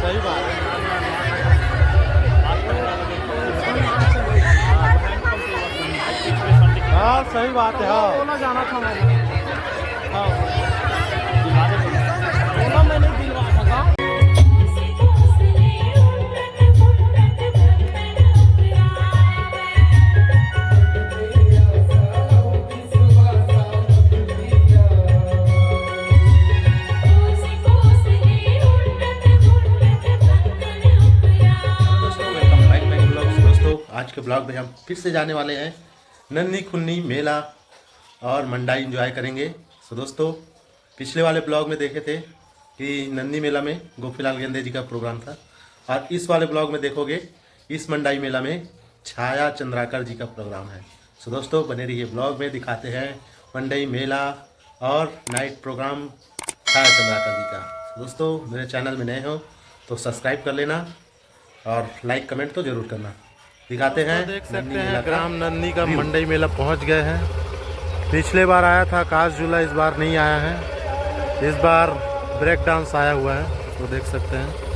सही बात है। हाँ सही बात है। हाँ जाना था मैंने। हाँ मैं नहीं दिलवा सका। आज के ब्लॉग में हम फिर से जाने वाले हैं नन्ही खुन्नी मेला और मंडाई एंजॉय करेंगे। सो दोस्तों पिछले वाले ब्लॉग में देखे थे कि नन्ही मेला में गोपीलाल गेंदे जी का प्रोग्राम था और इस वाले ब्लॉग में देखोगे इस मंडाई मेला में छाया चंद्राकर जी का प्रोग्राम है। सो दोस्तों बने रहिए ब्लॉग में, दिखाते हैं मंडाई मेला और नाइट प्रोग्राम छाया चंद्राकर जी का। सो दोस्तों मेरे चैनल में नए हो तो सब्सक्राइब कर लेना और लाइक कमेंट तो ज़रूर करना। दिखाते हैं, देख सकते हैं ग्राम नन्ही का मंडई मेला पहुंच गए हैं। पिछले बार आया था आकाश झूला, इस बार नहीं आया है। इस बार ब्रेक डांस आया हुआ है, तो देख सकते हैं।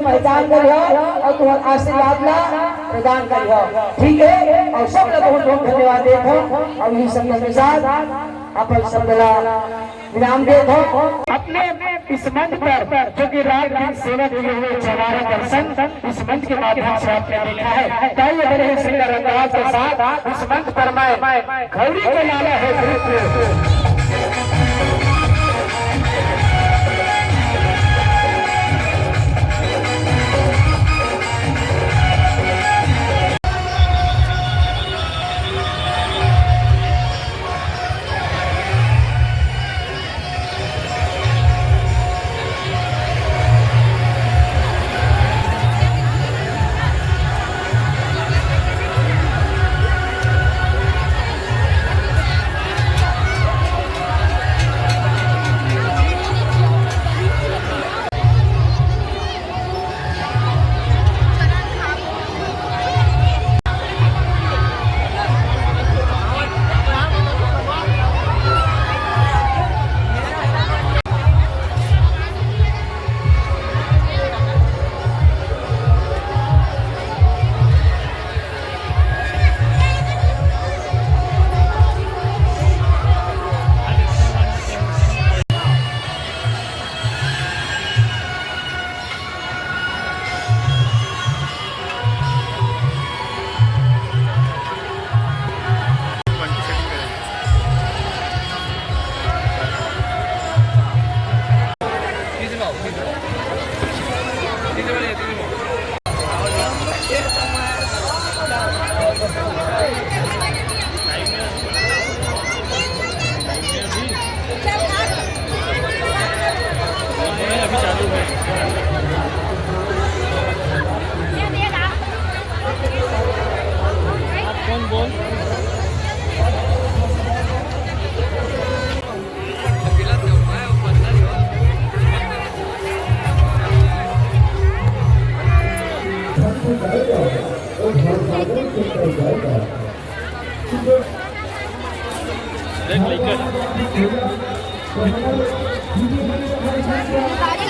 पहचान करियो और तुम्हारा आशीर्वाद ला प्रदान करियो, ठीक है। और सब लोग बहुत बहुत धन्यवाद देखो और ये सब के साथ अपन सब विराम देखो अपने इस मंच पर जो कि रात दिन सेवा दिए हुए चौबारा दर्शन इस मंच के माध्यम से आपने देखा है। ताइए बड़े सुंदर अंदाज के साथ इस मंच पर मैं घड़ी के लाला है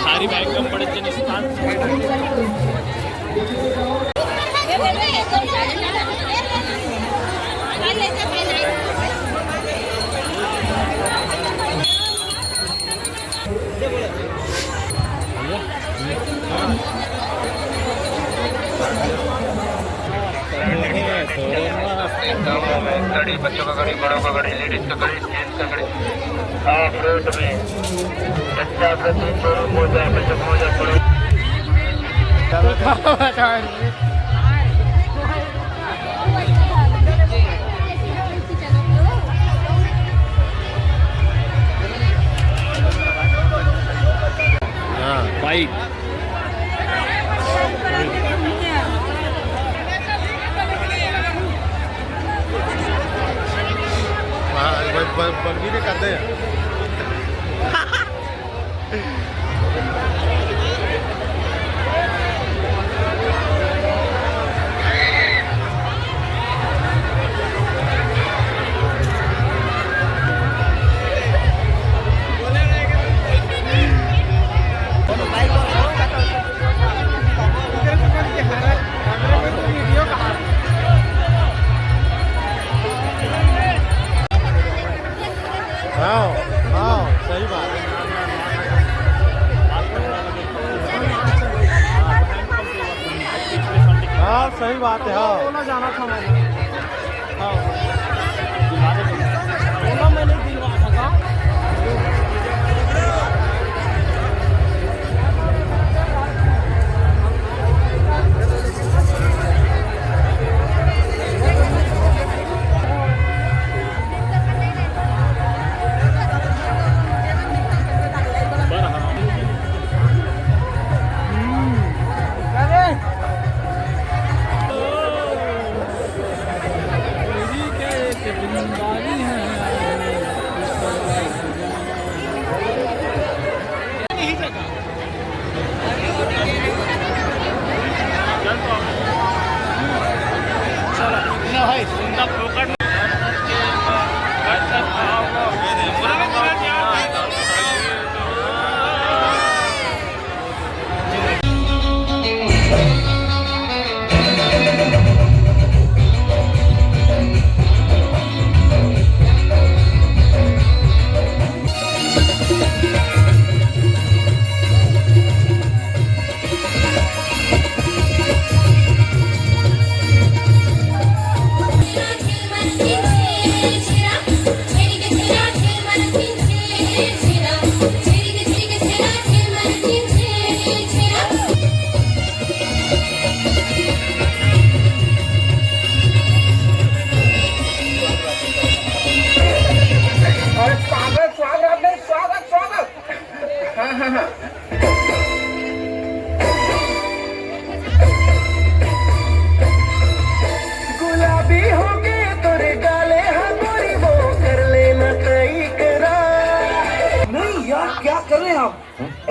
सारी बाइक कम पड़े गाड़ी, बच्चों का गाड़ी, बड़ों का गाड़ी, लेडीज का गाड़ी, जेंट्स का गाड़ी, ऑफ रोड में अच्छा प्रति शोरूम हो जाए, बच्चों को हो जाए, बड़ों बाइक बलबीरे करते हैं हाँ हाँ सही बात है। हाँ सही बात है। हाँ जाना था मैंने, हाँ मैंने दिलवा था।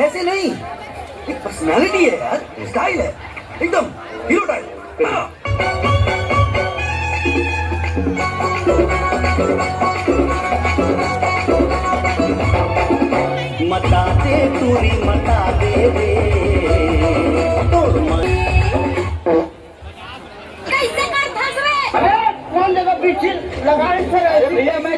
ऐसे नहीं, एक पर्सनालिटी है यार, स्टाइल है एकदम हीरो टाइप। मता दे तूरी मता दे रे तोड़ कैसे कर धस रे। अरे कौन जगह पीछे लगाने से भैया मैं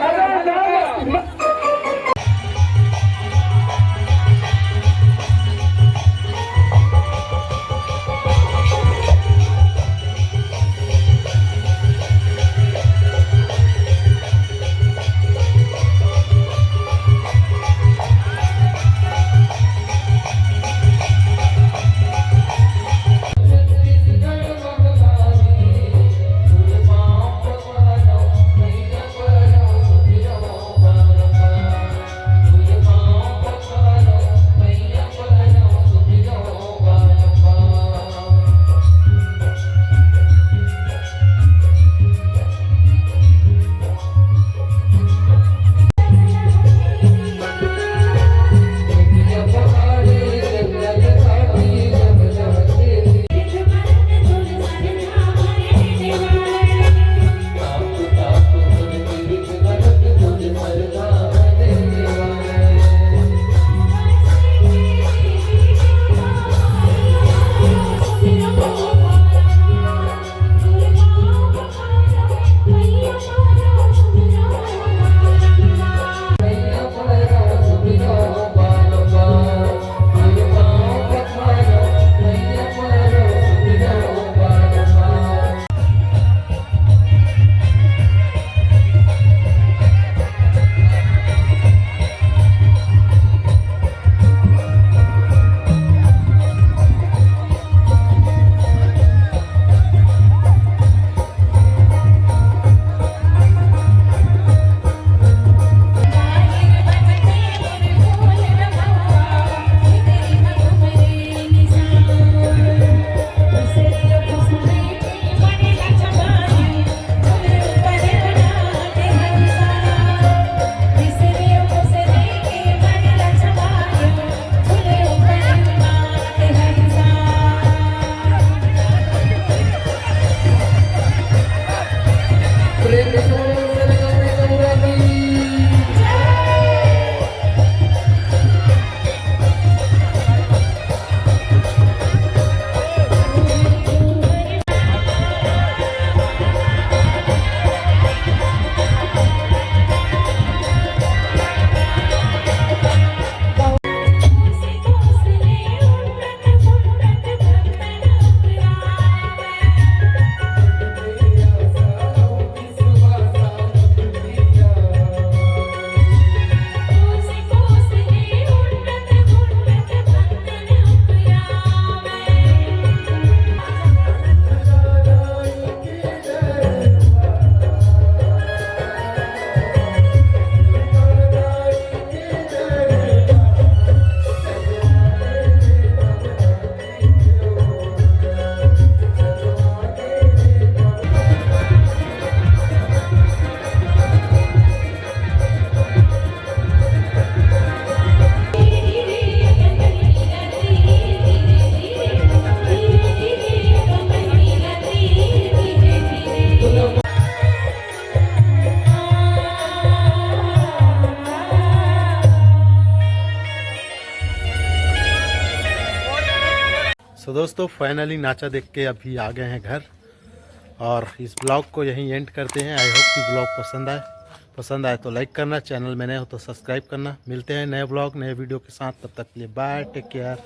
दोस्तों फाइनली नाचा देख के अभी आ गए हैं घर, और इस ब्लॉग को यहीं एंड करते हैं। आई होप कि ब्लॉग पसंद आए तो लाइक करना, चैनल में नए हो तो सब्सक्राइब करना। मिलते हैं नए ब्लॉग नए वीडियो के साथ, तब तक के लिए बाय, टेक केयर।